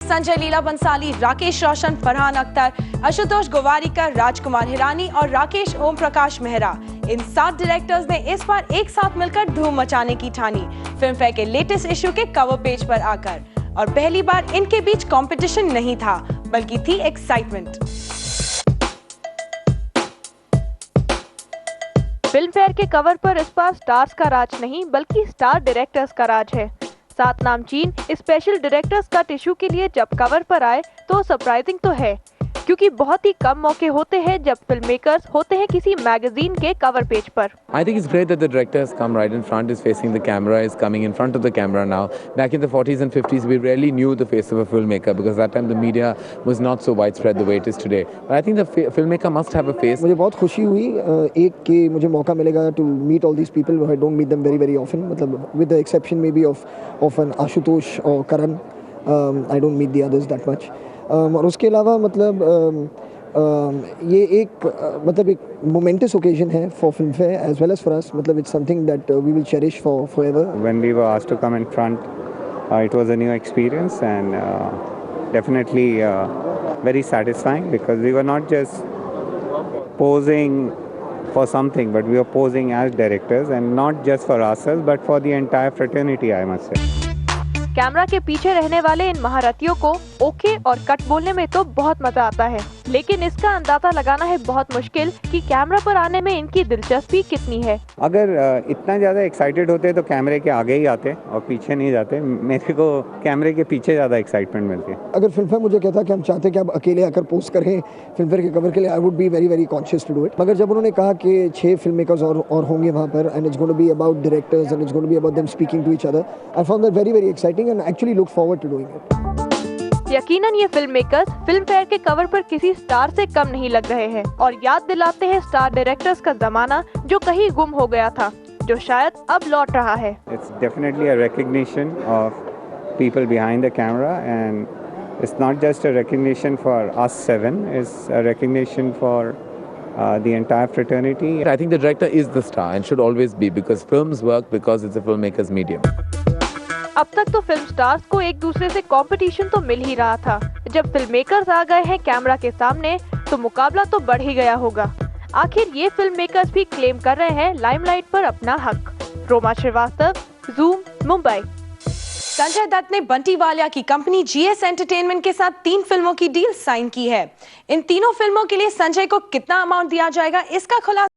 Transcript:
संजय लीला बंसाली, राकेश रोशन, फरहान अख्तर, आशुतोष गोवारिकर, राजकुमार हिरानी और राकेश ओम प्रकाश मेहरा, इन 7 डायरेक्टर्स ने इस बार एक साथ मिलकर धूम मचाने की ठानी फिल्म फेयर के लेटेस्ट इशू के कवर पेज पर आकर। और पहली बार इनके बीच कंपटीशन नहीं था, बल्कि थी एक्साइटमेंट। फिल्म फेयर के कवर पर इस बार स्टार्स का राज नहीं, बल्कि स्टार डायरेक्टर्स का राज है। 7 नामचीन स्पेशल डायरेक्टर्स का टिश्यू के लिए जब कवर पर आए तो सरप्राइजिंग तो है, क्योंकि बहुत ही कम मौके होते हैं जब फिल्म मेकर्स होते हैं किसी मैगजीन के कवर पेज पर। I think it's great that the director has come right in front, is facing the camera, is coming in front of the camera now. Back in the 40s and 50s, we rarely knew the face of a filmmaker because that time the media was not so widespread the way it is today. But I think the filmmaker must have a face. मुझे बहुत खुशी हुई एक कि मुझे मौका मिलेगा to meet all these people. I don't meet them very very often. मतलब with the exception maybe of an Ashutosh or Karan, I don't meet the others that much. और उसके अलावा मतलब ये एक मतलब एक momentous occasion है for film fair as well as for us. मतलब it's something that we will cherish for forever. When we were asked to come in front, it was a new experience and definitely very satisfying because we were not just posing for something, but we were posing as directors and not just for ourselves, but for the entire fraternity, I must say. Camera के पीछे रहने वाले इन महारथियों को okay और cut बोलने में तो बहुत मजा आता है, लेकिन इसका अंदाजा लगाना है बहुत मुश्किल कि कैमरा पर आने में इनकी दिलचस्पी कितनी है। अगर इतना ज़्यादा एक्साइटेड होते तो कैमरे के आगे ही आते और पीछे नहीं जाते। मेरे को कैमरे के पीछे ज़्यादा एक्साइटमेंट मिलती है। अगर फिल्म फेयर मुझे कहता कि हम चाहते कि आप अकेले आकर पोस्ट करें फिल्म फेयर के कवर के लिए, I would be very very conscious to do it. मगर जब उन्होंने कहा कि 6 फिल्म मेकर्स और होंगे वहाँ पर and it's going to be about directors and it's going to be about them speaking to each other, I found that very very exciting and actually look forward to doing it. यकीनन ये film makers Filmfare के cover पर किसी star से कम नहीं लग रहे हैं और याद दिलाते हैं स्टार डायरेक्टर्स का जमाना जो कहीं गुम हो गया था, जो शायद अब लौट रहा है। It's definitely a recognition of people behind the camera and it's not just a recognition for us 7, it's a recognition for the entire fraternity. I think the director is the star and should always be because films work because it's a filmmaker's medium. अब तक तो film stars को एक दूसरे से competition तो मिल ही रहा था, जब फिल्म मेकर्स आ गए हैं कैमरा के सामने तो मुकाबला तो बढ़ ही गया होगा। आखिर ये फिल्म मेकर्स भी क्लेम कर रहे हैं लाइमलाइट पर अपना हक। रोमा श्रीवास्तव, ज़ूम, मुंबई। संजय दत्त ने बंटी वालिया की कंपनी GS एंटरटेनमेंट के साथ 3 फिल्मों की डील साइन की है। इन तीनों फिल्मों के लिए संजय को कितना अमाउंट दिया जाएगा, इसका खुलासा